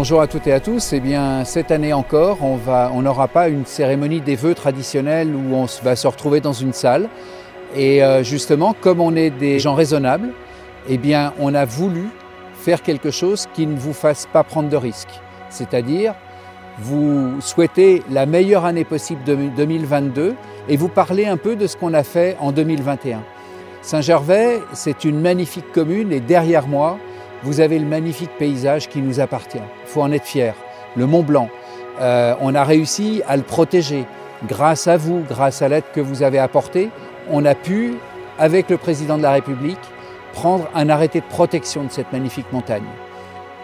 Bonjour à toutes et à tous. Eh bien, cette année encore, on n'aura pas une cérémonie des vœux traditionnelle où on va se retrouver dans une salle. Et justement, comme on est des gens raisonnables, eh bien, on a voulu faire quelque chose qui ne vous fasse pas prendre de risques. C'est-à-dire, vous souhaitez la meilleure année possible de 2022 et vous parlez un peu de ce qu'on a fait en 2021. Saint-Gervais, c'est une magnifique commune et derrière moi, vous avez le magnifique paysage qui nous appartient. Il faut en être fier. Le Mont Blanc, on a réussi à le protéger. Grâce à vous, grâce à l'aide que vous avez apportée, on a pu, avec le président de la République, prendre un arrêté de protection de cette magnifique montagne.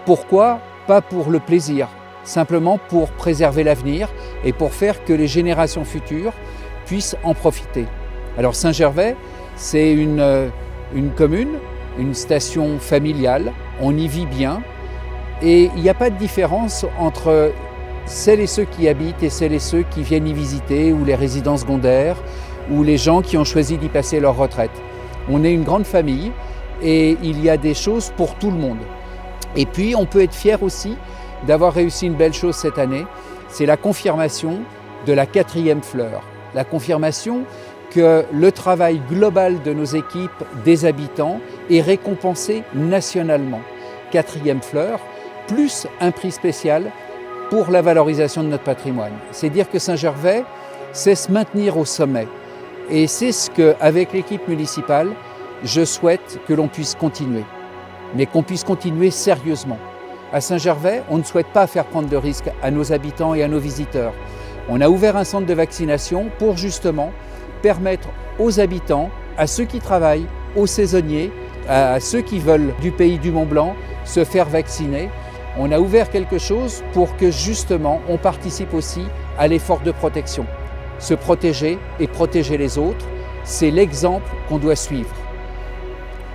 Pourquoi? Pas pour le plaisir, simplement pour préserver l'avenir et pour faire que les générations futures puissent en profiter. Alors Saint-Gervais, c'est une commune, une station familiale, on y vit bien et il n'y a pas de différence entre celles et ceux qui y habitent et celles et ceux qui viennent y visiter ou les résidents secondaires ou les gens qui ont choisi d'y passer leur retraite. On est une grande famille et il y a des choses pour tout le monde. Et puis on peut être fier aussi d'avoir réussi une belle chose cette année, c'est la confirmation de la 4e fleur. La confirmation que le travail global de nos équipes, des habitants, est récompensé nationalement. 4e fleur, plus un prix spécial pour la valorisation de notre patrimoine. C'est dire que Saint-Gervais sait se maintenir au sommet. Et c'est ce qu'avec l'équipe municipale, je souhaite que l'on puisse continuer. Mais qu'on puisse continuer sérieusement. À Saint-Gervais, on ne souhaite pas faire prendre de risques à nos habitants et à nos visiteurs. On a ouvert un centre de vaccination pour justement permettre aux habitants, à ceux qui travaillent, aux saisonniers, à ceux qui veulent du pays du Mont Blanc, se faire vacciner. On a ouvert quelque chose pour que justement on participe aussi à l'effort de protection. Se protéger et protéger les autres, c'est l'exemple qu'on doit suivre.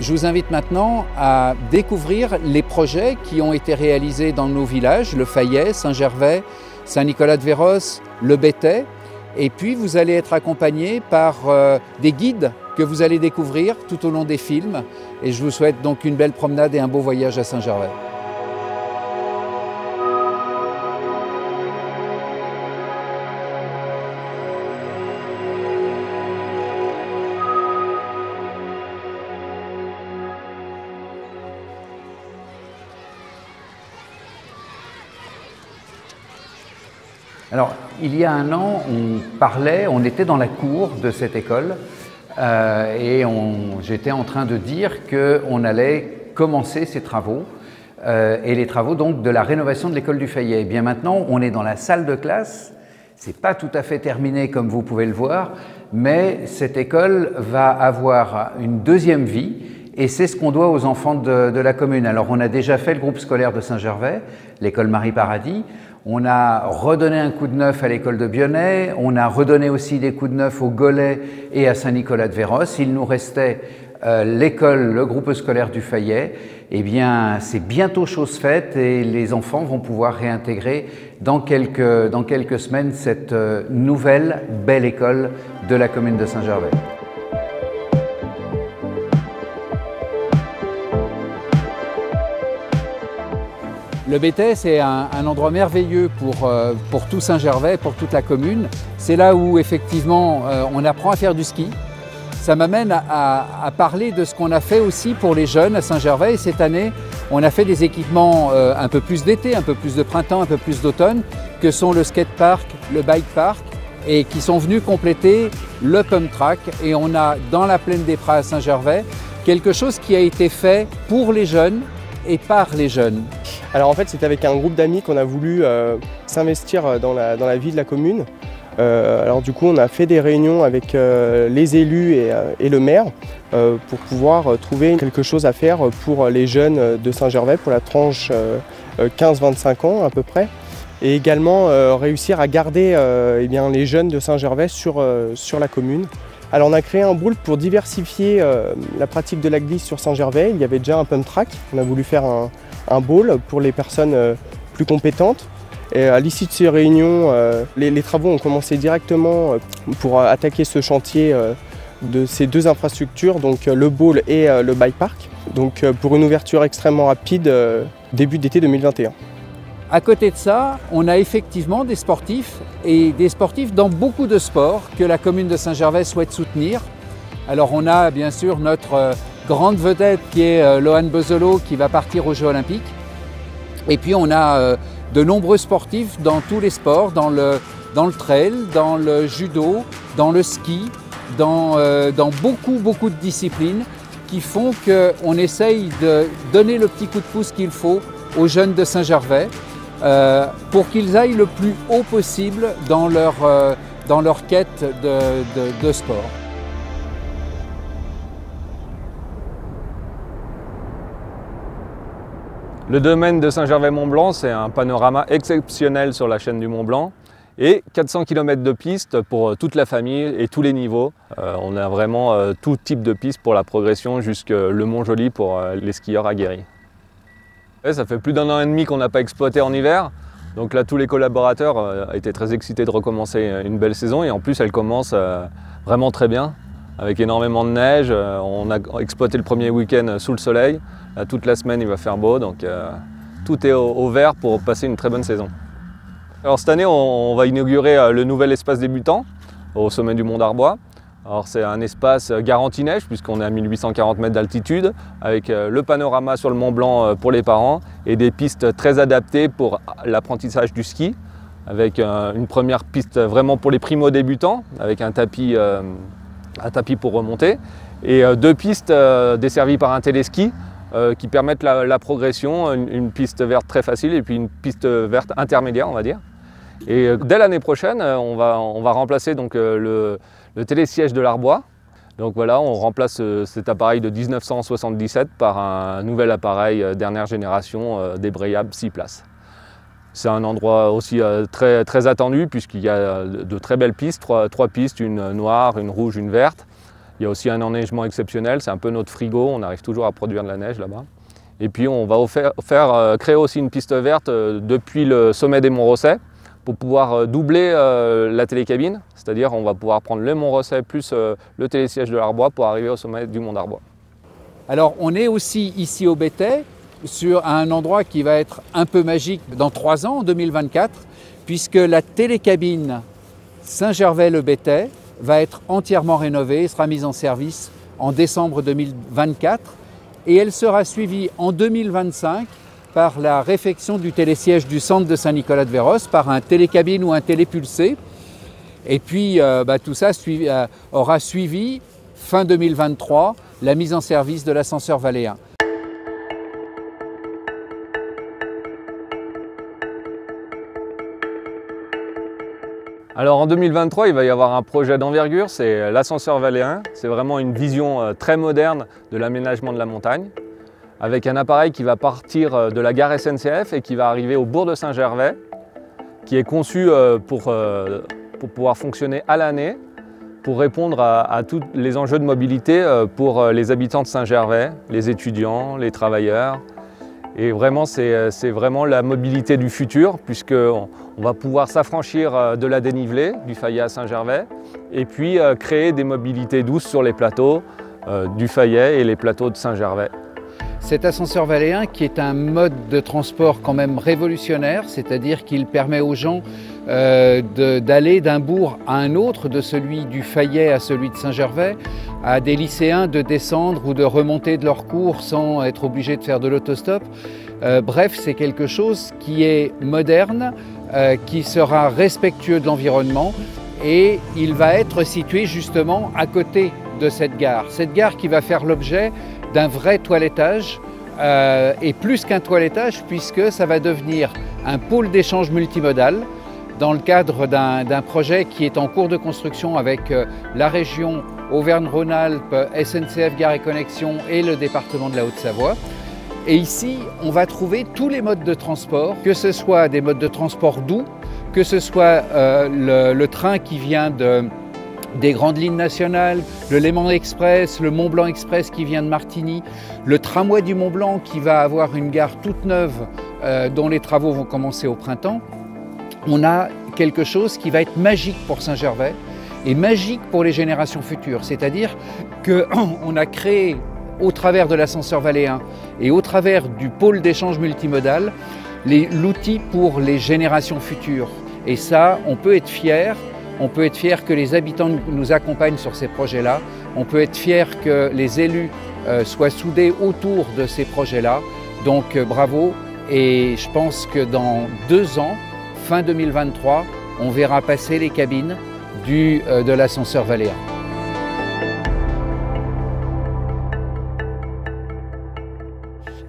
Je vous invite maintenant à découvrir les projets qui ont été réalisés dans nos villages, le Fayet, Saint-Gervais, Saint-Nicolas-de-Véros, le Béthais. Et puis vous allez être accompagné par des guides que vous allez découvrir tout au long des films. Et je vous souhaite donc une belle promenade et un beau voyage à Saint-Gervais. Alors, il y a un an, on était dans la cour de cette école et j'étais en train de dire qu'on allait commencer ces travaux et les travaux donc de la rénovation de l'école du Fayet. Et bien maintenant, on est dans la salle de classe, c'est pas tout à fait terminé comme vous pouvez le voir, mais cette école va avoir une deuxième vie et c'est ce qu'on doit aux enfants de la commune. Alors, on a déjà fait le groupe scolaire de Saint-Gervais, l'école Marie-Paradis. On a redonné un coup de neuf à l'école de Bionnet, on a redonné aussi des coups de neuf au Gollet et à Saint-Nicolas-de-Véros. Il nous restait l'école, le groupe scolaire du Fayet. Eh bien, c'est bientôt chose faite et les enfants vont pouvoir réintégrer dans quelques semaines cette nouvelle belle école de la commune de Saint-Gervais. Le Béthais, c'est un endroit merveilleux pour tout Saint-Gervais, pour toute la commune. C'est là où, effectivement, on apprend à faire du ski. Ça m'amène à parler de ce qu'on a fait aussi pour les jeunes à Saint-Gervais. Et cette année, on a fait des équipements un peu plus d'été, un peu plus de printemps, un peu plus d'automne, que sont le skatepark, le bike park, et qui sont venus compléter le pump track. Et on a, dans la plaine des Prats à Saint-Gervais, quelque chose qui a été fait pour les jeunes et par les jeunes. Alors en fait, c'est avec un groupe d'amis qu'on a voulu s'investir dans la vie de la commune. Alors du coup, on a fait des réunions avec les élus et le maire pour pouvoir trouver quelque chose à faire pour les jeunes de Saint-Gervais, pour la tranche 15-25 ans à peu près. Et également réussir à garder les jeunes de Saint-Gervais sur la commune. Alors on a créé un bowl pour diversifier la pratique de la glisse sur Saint-Gervais. Il y avait déjà un pump track. On a voulu faire un bowl pour les personnes plus compétentes. Et à l'issue de ces réunions, les travaux ont commencé directement pour attaquer ce chantier de ces deux infrastructures, donc le bowl et le bike park. Donc pour une ouverture extrêmement rapide, début d'été 2021. À côté de ça, on a effectivement des sportifs et des sportifs dans beaucoup de sports que la commune de Saint-Gervais souhaite soutenir. Alors on a bien sûr notre grande vedette qui est Lohan Bozolo qui va partir aux Jeux Olympiques. Et puis on a de nombreux sportifs dans tous les sports, dans le trail, dans le judo, dans le ski, dans beaucoup de disciplines qui font qu'on essaye de donner le petit coup de pouce qu'il faut aux jeunes de Saint-Gervais pour qu'ils aillent le plus haut possible dans leur quête de sport. Le domaine de Saint-Gervais-Mont-Blanc, c'est un panorama exceptionnel sur la chaîne du Mont-Blanc et 400 km de pistes pour toute la famille et tous les niveaux. On a vraiment tout type de pistes pour la progression jusqu'au Mont-Joli pour les skieurs aguerris. Ouais, ça fait plus d'1 an et demi qu'on n'a pas exploité en hiver. Donc là, tous les collaborateurs étaient très excités de recommencer une belle saison et en plus, elle commence vraiment très bien. Avec énormément de neige, on a exploité le premier week-end sous le soleil. Là, toute la semaine, il va faire beau, donc tout est au vert pour passer une très bonne saison. Alors cette année, on va inaugurer le nouvel espace débutant au sommet du Mont d'Arbois. Alors c'est un espace garantie neige puisqu'on est à 1840 mètres d'altitude avec le panorama sur le Mont Blanc pour les parents et des pistes très adaptées pour l'apprentissage du ski avec une première piste vraiment pour les primo-débutants avec un tapis pour remonter et 2 pistes desservies par un téléski qui permettent la progression, une piste verte très facile et puis une piste verte intermédiaire on va dire. Et dès l'année prochaine, on va remplacer donc, le télésiège de l'Arbois. Donc voilà, on remplace cet appareil de 1977 par un nouvel appareil dernière génération débrayable 6 places. C'est un endroit aussi très attendu puisqu'il y a de très belles pistes, 3 pistes, une noire, une rouge, une verte. Il y a aussi un enneigement exceptionnel, c'est un peu notre frigo, on arrive toujours à produire de la neige là-bas. Et puis on va créer aussi une piste verte depuis le sommet des Monts Rosset pour pouvoir doubler la télécabine, c'est-à-dire on va pouvoir prendre le Mont Rosset plus le télésiège de l'Arbois pour arriver au sommet du Mont d'Arbois. Alors on est aussi ici au Béthay, sur un endroit qui va être un peu magique dans 3 ans, en 2024, puisque la télécabine Saint-Gervais-le-Béthay va être entièrement rénovée et sera mise en service en décembre 2024 et elle sera suivie en 2025 par la réfection du télésiège du centre de Saint-Nicolas-de-Véros par un télécabine ou un télépulsé. Et puis tout ça aura suivi, fin 2023, la mise en service de l'ascenseur Valéen. Alors en 2023, il va y avoir un projet d'envergure, c'est l'ascenseur Valéen. C'est vraiment une vision très moderne de l'aménagement de la montagne, avec un appareil qui va partir de la gare SNCF et qui va arriver au bourg de Saint-Gervais, qui est conçu pour pouvoir fonctionner à l'année, pour répondre à tous les enjeux de mobilité pour les habitants de Saint-Gervais, les étudiants, les travailleurs. Et vraiment, c'est vraiment la mobilité du futur, puisqu'on va pouvoir s'affranchir de la dénivelée du Fayet à Saint-Gervais, et puis créer des mobilités douces sur les plateaux du Fayet et les plateaux de Saint-Gervais. Cet ascenseur valéen qui est un mode de transport quand même révolutionnaire, c'est-à-dire qu'il permet aux gens d'aller d'un bourg à un autre, de celui du Fayet à celui de Saint-Gervais, à des lycéens de descendre ou de remonter de leur cours sans être obligés de faire de l'autostop. Bref, c'est quelque chose qui est moderne, qui sera respectueux de l'environnement et il va être situé justement à côté de cette gare. Cette gare qui va faire l'objet d'un vrai toilettage et plus qu'un toilettage puisque ça va devenir un pôle d'échange multimodal dans le cadre d'un projet qui est en cours de construction avec la région Auvergne-Rhône-Alpes, SNCF Gare et Connexion et le département de la Haute-Savoie. Et ici, on va trouver tous les modes de transport, que ce soit des modes de transport doux, que ce soit le train qui vient des grandes lignes nationales, le Léman Express, le Mont Blanc Express qui vient de Martigny, le tramway du Mont Blanc qui va avoir une gare toute neuve dont les travaux vont commencer au printemps. On a quelque chose qui va être magique pour Saint-Gervais et magique pour les générations futures. C'est-à-dire qu'on a créé au travers de l'ascenseur valéen et au travers du pôle d'échange multimodal l'outil pour les générations futures. Et ça, on peut être fier. On peut être fier que les habitants nous accompagnent sur ces projets-là. On peut être fier que les élus soient soudés autour de ces projets-là. Donc bravo. Et je pense que dans 2 ans, fin 2023, on verra passer les cabines de l'ascenseur Valéa.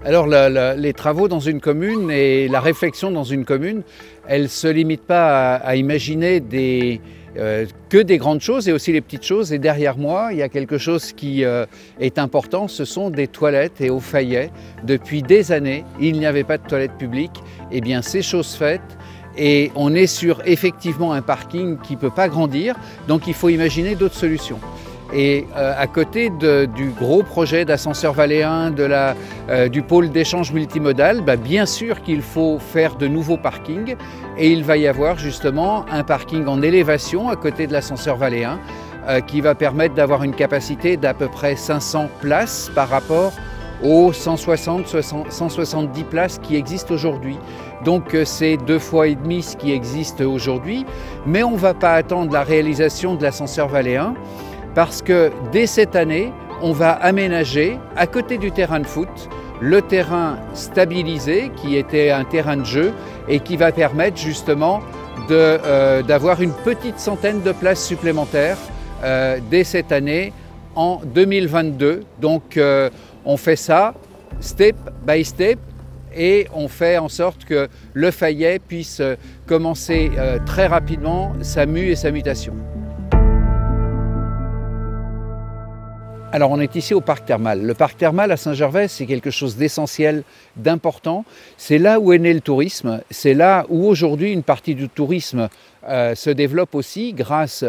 Alors les travaux dans une commune et la réflexion dans une commune, elle ne se limite pas à imaginer que des grandes choses et aussi les petites choses. Et derrière moi, il y a quelque chose qui est important, ce sont des toilettes et eau Fayet. Depuis des années, il n'y avait pas de toilettes publiques. Eh bien, c'est chose faite. Et on est sur effectivement un parking qui ne peut pas grandir, donc il faut imaginer d'autres solutions. Et à côté du gros projet d'ascenseur valéen, du pôle d'échange multimodal, bien sûr qu'il faut faire de nouveaux parkings et il va y avoir justement un parking en élévation à côté de l'ascenseur valéen qui va permettre d'avoir une capacité d'à peu près 500 places par rapport aux 170 places qui existent aujourd'hui. Donc c'est 2,5 fois ce qui existe aujourd'hui, mais on ne va pas attendre la réalisation de l'ascenseur valéen parce que dès cette année, on va aménager à côté du terrain de foot le terrain stabilisé qui était un terrain de jeu et qui va permettre justement d'avoir une petite centaine de places supplémentaires dès cette année en 2022. Donc on fait ça step by step et on fait en sorte que le Fayet puisse commencer très rapidement sa mue et sa mutation. Alors on est ici au parc thermal. Le parc thermal à Saint-Gervais, c'est quelque chose d'essentiel, d'important. C'est là où est né le tourisme. C'est là où aujourd'hui une partie du tourisme se développe aussi grâce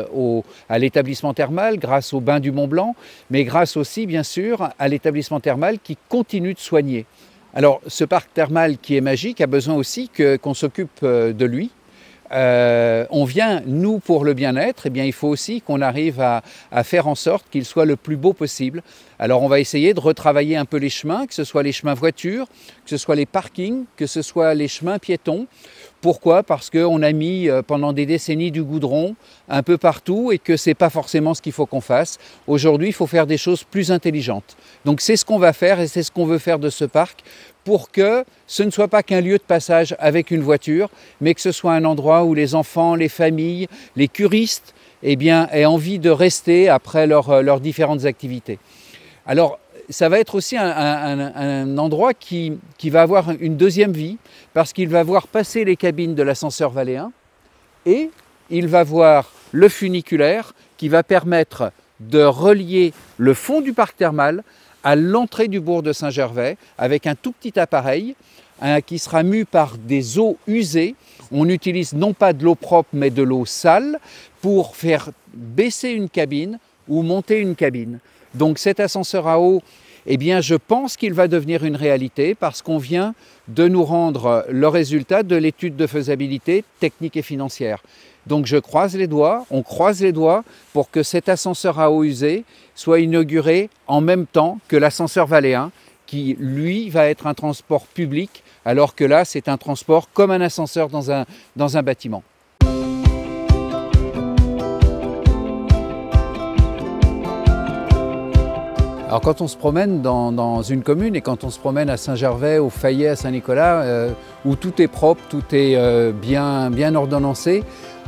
à l'établissement thermal, grâce au bain du Mont-Blanc, mais grâce aussi bien sûr à l'établissement thermal qui continue de soigner. Alors ce parc thermal qui est magique a besoin aussi qu'on s'occupe de lui. On vient, nous, pour le bien-être, eh bien, il faut aussi qu'on arrive à faire en sorte qu'il soit le plus beau possible. Alors on va essayer de retravailler un peu les chemins, que ce soit les chemins voitures, que ce soit les parkings, que ce soit les chemins piétons. Pourquoi? Parce qu'on a mis pendant des décennies du goudron un peu partout et que ce n'est pas forcément ce qu'il faut qu'on fasse. Aujourd'hui, il faut faire des choses plus intelligentes. Donc c'est ce qu'on va faire et c'est ce qu'on veut faire de ce parc pour que ce ne soit pas qu'un lieu de passage avec une voiture, mais que ce soit un endroit où les enfants, les familles, les curistes eh bien, aient envie de rester après leurs différentes activités. Alors, ça va être aussi un endroit qui va avoir une deuxième vie parce qu'il va voir passer les cabines de l'ascenseur valéen et il va voir le funiculaire qui va permettre de relier le fond du parc thermal à l'entrée du bourg de Saint-Gervais avec un tout petit appareil qui sera mu par des eaux usées. On utilise non pas de l'eau propre mais de l'eau sale pour faire baisser une cabine ou monter une cabine. Donc cet ascenseur à eau, eh bien, je pense qu'il va devenir une réalité parce qu'on vient de nous rendre le résultat de l'étude de faisabilité technique et financière. Donc je croise les doigts, on croise les doigts pour que cet ascenseur à eau usée soit inauguré en même temps que l'ascenseur valéen qui, lui, va être un transport public alors que là, c'est un transport comme un ascenseur dans un bâtiment. Alors quand on se promène dans une commune et quand on se promène à Saint-Gervais, au Fayet, à Saint-Nicolas, où tout est propre, tout est bien ordonnancé,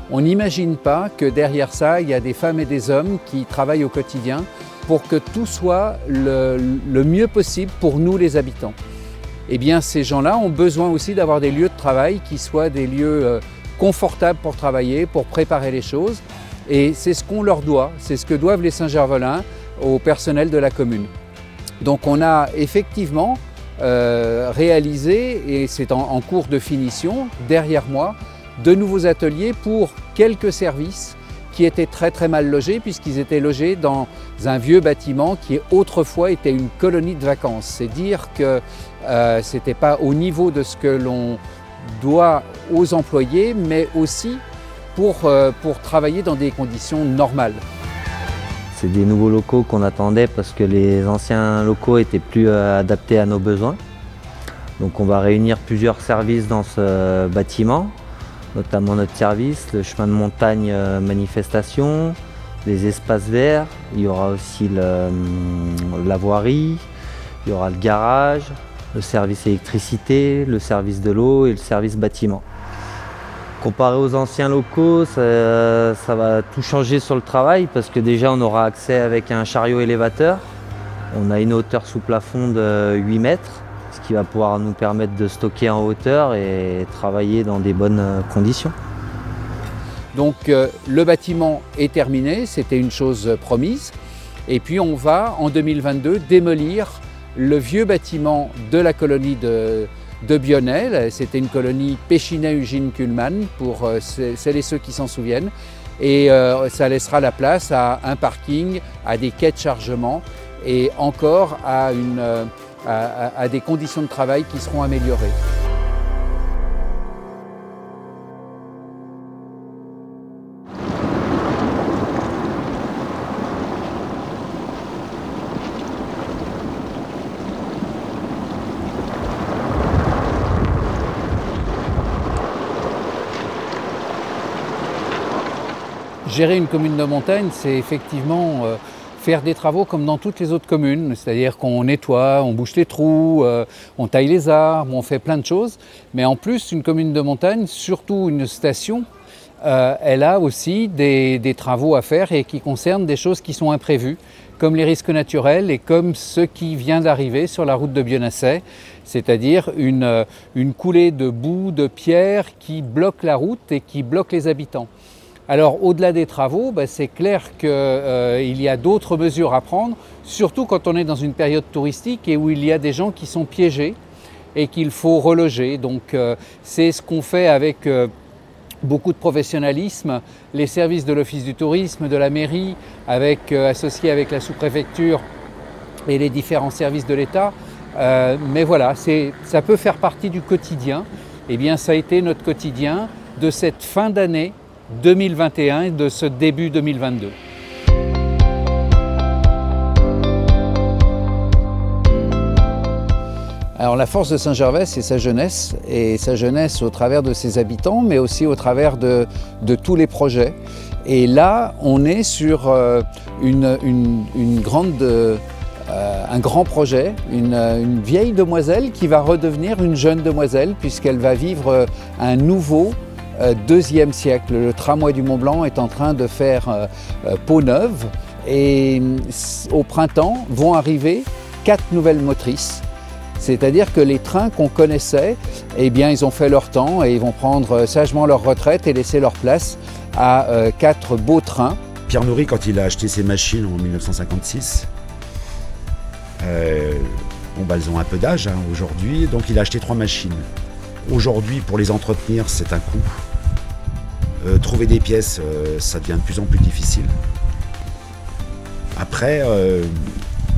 on n'imagine pas que derrière ça, il y a des femmes et des hommes qui travaillent au quotidien pour que tout soit le mieux possible pour nous les habitants. Eh bien ces gens-là ont besoin aussi d'avoir des lieux de travail qui soient des lieux confortables pour travailler, pour préparer les choses. Et c'est ce qu'on leur doit, c'est ce que doivent les Saint-Gervelins au personnel de la commune. Donc on a effectivement réalisé, et c'est en cours de finition, derrière moi, de nouveaux ateliers pour quelques services qui étaient très mal logés puisqu'ils étaient logés dans un vieux bâtiment qui autrefois était une colonie de vacances. C'est dire que ce n'était pas au niveau de ce que l'on doit aux employés, mais aussi pour travailler dans des conditions normales. C'est des nouveaux locaux qu'on attendait parce que les anciens locaux étaient plus adaptés à nos besoins. Donc on va réunir plusieurs services dans ce bâtiment, notamment notre service, le chemin de montagne manifestation, les espaces verts, il y aura aussi la voirie, il y aura le garage, le service électricité, le service de l'eau et le service bâtiment. Comparé aux anciens locaux, ça va tout changer sur le travail parce que déjà on aura accès avec un chariot élévateur. On a une hauteur sous plafond de 8 mètres, ce qui va pouvoir nous permettre de stocker en hauteur et travailler dans des bonnes conditions. Donc le bâtiment est terminé, c'était une chose promise. Et puis on va en 2022 démolir le vieux bâtiment de la colonie de Bionel. C'était une colonie Péchinet-Ugine-Kuhlmann pour celles et ceux qui s'en souviennent. Et ça laissera la place à un parking, à des quais de chargement et encore à des conditions de travail qui seront améliorées. Gérer une commune de montagne, c'est effectivement faire des travaux comme dans toutes les autres communes, c'est-à-dire qu'on nettoie, on bouche les trous, on taille les arbres, on fait plein de choses. Mais en plus, une commune de montagne, surtout une station, elle a aussi des travaux à faire et qui concernent des choses qui sont imprévues, comme les risques naturels et comme ce qui vient d'arriver sur la route de Bionasset, c'est-à-dire une coulée de boue, de pierre qui bloque la route et qui bloque les habitants. Alors au-delà des travaux, c'est clair qu'il y a d'autres mesures à prendre, surtout quand on est dans une période touristique et où il y a des gens qui sont piégés et qu'il faut reloger. Donc c'est ce qu'on fait avec beaucoup de professionnalisme, les services de l'Office du tourisme, de la mairie, associés avec la sous-préfecture et les différents services de l'État. Mais voilà, ça peut faire partie du quotidien. Eh bien, ça a été notre quotidien de cette fin d'année 2021 et de ce début 2022. Alors la force de Saint-Gervais, c'est sa jeunesse, et sa jeunesse au travers de ses habitants, mais aussi au travers de tous les projets. Et là, on est sur un grand projet, une vieille demoiselle qui va redevenir une jeune demoiselle, puisqu'elle va vivre un nouveau deuxième siècle. Le tramway du Mont-Blanc est en train de faire peau neuve, et au printemps vont arriver 4 nouvelles motrices. C'est-à-dire que les trains qu'on connaissait, eh bien, ils ont fait leur temps et ils vont prendre sagement leur retraite et laisser leur place à 4 beaux trains. Pierre Nourry, quand il a acheté ses machines en 1956, elles ont un peu d'âge aujourd'hui, donc il a acheté 3 machines. Aujourd'hui, pour les entretenir, c'est un coût. Trouver des pièces, ça devient de plus en plus difficile. Après,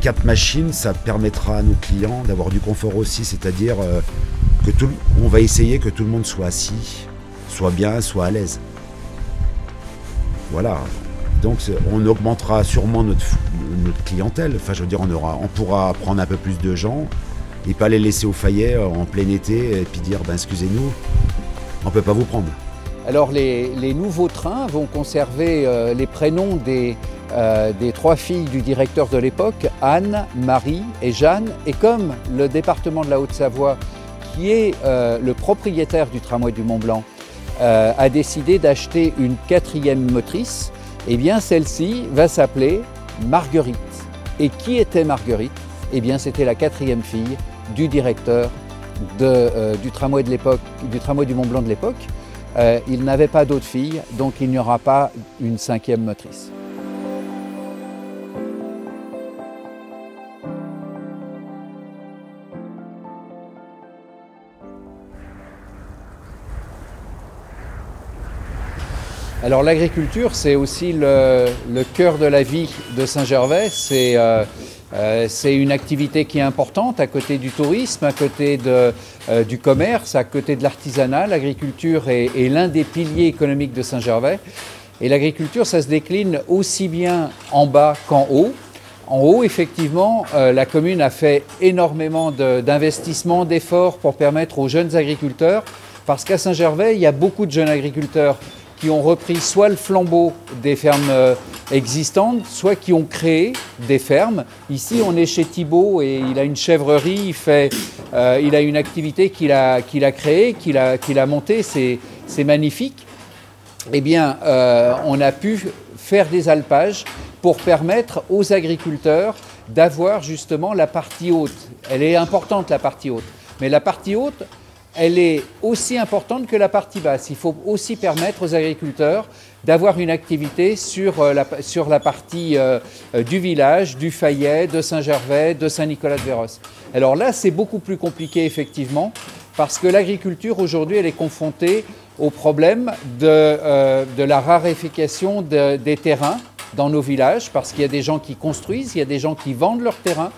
4 machines, ça permettra à nos clients d'avoir du confort aussi, c'est-à-dire on va essayer que tout le monde soit assis, soit bien, soit à l'aise. Voilà. Donc on augmentera sûrement notre clientèle. Enfin, je veux dire, on pourra prendre un peu plus de gens et pas les laisser au Fayet en plein été et puis dire excusez-nous, on ne peut pas vous prendre. Alors les nouveaux trains vont conserver les prénoms des 3 filles du directeur de l'époque, Anne, Marie et Jeanne. Et comme le département de la Haute-Savoie, qui est le propriétaire du tramway du Mont-Blanc, a décidé d'acheter une 4e motrice, eh bien celle-ci va s'appeler Marguerite. Et qui était Marguerite? Eh bien c'était la 4e fille du directeur du tramway de l'époque, du tramway du Mont-Blanc de l'époque. Il n'avait pas d'autres filles, donc il n'y aura pas une 5e motrice. Alors l'agriculture, c'est aussi le cœur de la vie de Saint-Gervais. C'est une activité qui est importante à côté du tourisme, à côté du commerce, à côté de l'artisanat. L'agriculture est l'un des piliers économiques de Saint-Gervais. Et l'agriculture, ça se décline aussi bien en bas qu'en haut, En haut, effectivement, la commune a fait énormément d'investissements, d'efforts pour permettre aux jeunes agriculteurs, parce qu'à Saint-Gervais, il y a beaucoup de jeunes agriculteurs qui ont repris soit le flambeau des fermes existantes, soit qui ont créé des fermes. Ici, on est chez Thibault et il a une chèvrerie, il a une activité qu'il a créée, qu'il a montée, c'est magnifique. Eh bien, on a pu faire des alpages pour permettre aux agriculteurs d'avoir justement la partie haute. Elle est importante, la partie haute, mais la partie haute, elle est aussi importante que la partie basse. Il faut aussi permettre aux agriculteurs d'avoir une activité sur la partie du village, du Fayet, de Saint-Gervais, de Saint-Nicolas-de-Véros. Alors là, c'est beaucoup plus compliqué effectivement, parce que l'agriculture aujourd'hui, elle est confrontée au problème de la raréfaction des terrains dans nos villages, parce qu'il y a des gens qui construisent, il y a des gens qui vendent leurs terrains,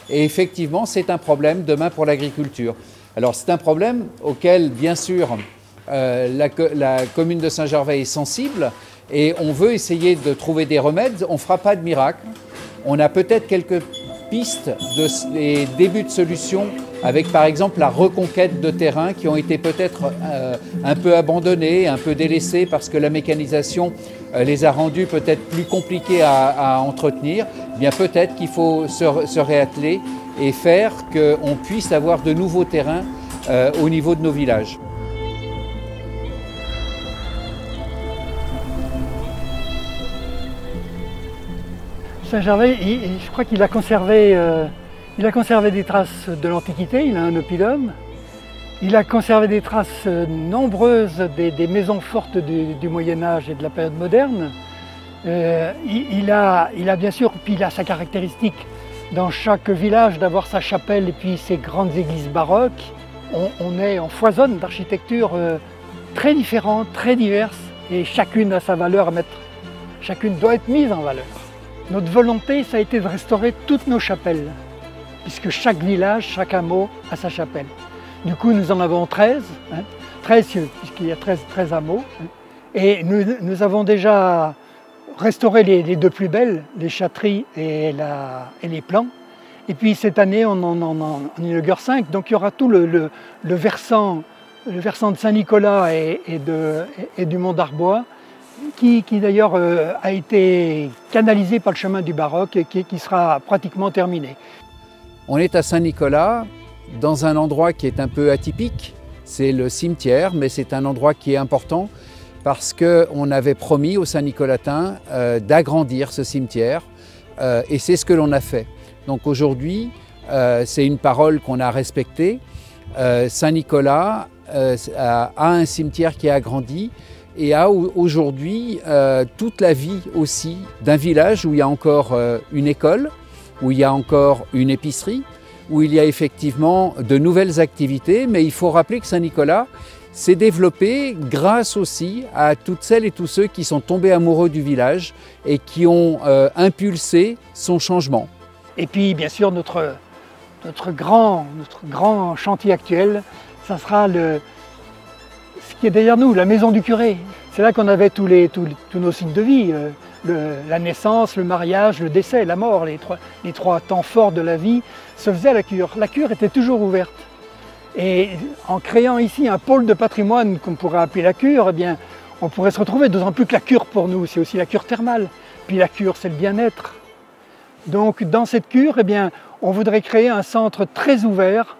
et effectivement, c'est un problème demain pour l'agriculture. Alors c'est un problème auquel, bien sûr, la commune de Saint-Gervais est sensible et on veut essayer de trouver des remèdes. On ne fera pas de miracle. On a peut-être quelques pistes et débuts de solutions avec, par exemple, la reconquête de terrains qui ont été peut-être un peu abandonnés, un peu délaissés parce que la mécanisation les a rendus peut-être plus compliqués à entretenir. Eh bien peut-être qu'il faut se réatteler et faire qu'on puisse avoir de nouveaux terrains au niveau de nos villages. Saint-Gervais, je crois qu'il a conservé des traces de l'Antiquité, il a un oppidum. Il a conservé des traces nombreuses des maisons fortes du Moyen-Âge et de la période moderne. Il a bien sûr, puis il a sa caractéristique dans chaque village d'avoir sa chapelle et puis ses grandes églises baroques. On foisonne d'architecture très différentes, très diverses, et chacune a sa valeur à mettre. Chacune doit être mise en valeur. Notre volonté, ça a été de restaurer toutes nos chapelles, puisque chaque village, chaque hameau a sa chapelle. Du coup, nous en avons 13, 13 puisqu'il y a 13 hameaux. Et nous avons déjà restauré les deux plus belles, les châteries et les plans. Et puis cette année, on en inaugure 5, donc il y aura tout le versant de Saint-Nicolas et du Mont d'Arbois, qui d'ailleurs a été canalisé par le chemin du baroque et qui sera pratiquement terminé. On est à Saint-Nicolas, dans un endroit qui est un peu atypique, c'est le cimetière, mais c'est un endroit qui est important parce qu'on avait promis aux Saint-Nicolatins d'agrandir ce cimetière et c'est ce que l'on a fait. Donc aujourd'hui, c'est une parole qu'on a respectée. Saint-Nicolas a un cimetière qui est agrandi et a aujourd'hui toute la vie aussi d'un village où il y a encore une école, où il y a encore une épicerie, où il y a effectivement de nouvelles activités, mais il faut rappeler que Saint-Nicolas s'est développé grâce aussi à toutes celles et tous ceux qui sont tombés amoureux du village et qui ont impulsé son changement. Et puis bien sûr notre grand chantier actuel, ça sera ce qui est derrière nous, la maison du curé. C'est là qu'on avait tous nos signes de vie, la naissance, le mariage, le décès, la mort, les trois temps forts de la vie se faisaient à la cure. La cure était toujours ouverte. Et en créant ici un pôle de patrimoine qu'on pourrait appeler la cure, eh bien, on pourrait se retrouver, d'autant plus que la cure pour nous, c'est aussi la cure thermale. Puis la cure, c'est le bien-être. Donc dans cette cure, eh bien, on voudrait créer un centre très ouvert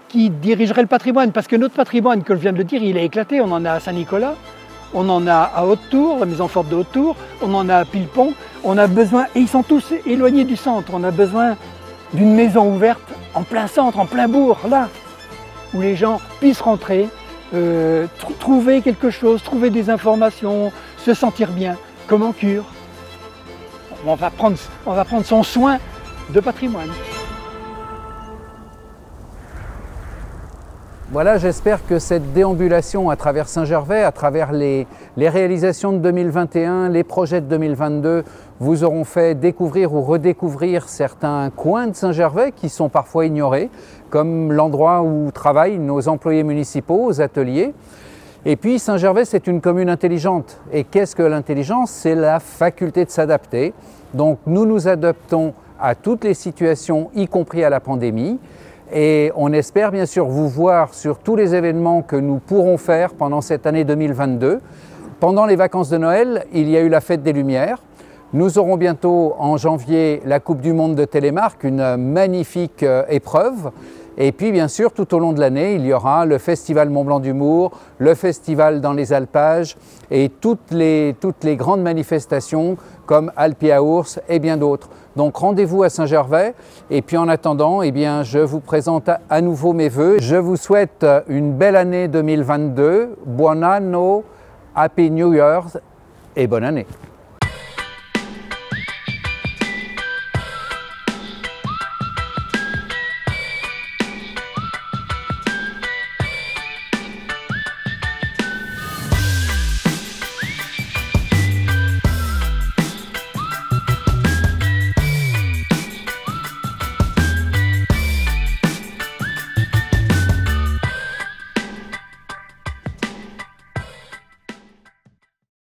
qui dirigerait le patrimoine. Parce que notre patrimoine, comme je viens de le dire, il est éclaté. On en a à Saint-Nicolas, on en a à Haute-Tour, la maison forte de Haute-Tour, on en a à Pillepont. On a besoin, et ils sont tous éloignés du centre, on a besoin d'une maison ouverte en plein centre, en plein bourg, là, où les gens puissent rentrer, trouver quelque chose, trouver des informations, se sentir bien, comme en cure. On va prendre son soin de patrimoine. Voilà, j'espère que cette déambulation à travers Saint-Gervais, à travers les réalisations de 2021, les projets de 2022, vous auront fait découvrir ou redécouvrir certains coins de Saint-Gervais qui sont parfois ignorés, comme l'endroit où travaillent nos employés municipaux aux ateliers. Et puis Saint-Gervais, c'est une commune intelligente. Et qu'est-ce que l'intelligence? C'est la faculté de s'adapter. Donc nous nous adaptons à toutes les situations, y compris à la pandémie. Et on espère bien sûr vous voir sur tous les événements que nous pourrons faire pendant cette année 2022. Pendant les vacances de Noël, il y a eu la Fête des Lumières. Nous aurons bientôt en janvier la Coupe du Monde de télémark, une magnifique épreuve. Et puis bien sûr, tout au long de l'année, il y aura le Festival Mont Blanc d'Humour, le Festival dans les Alpages et toutes les grandes manifestations comme Alpi à Ours et bien d'autres. Donc rendez-vous à Saint-Gervais et puis en attendant, eh bien, je vous présente à nouveau mes vœux. Je vous souhaite une belle année 2022, buon anno, Happy New Year et bonne année.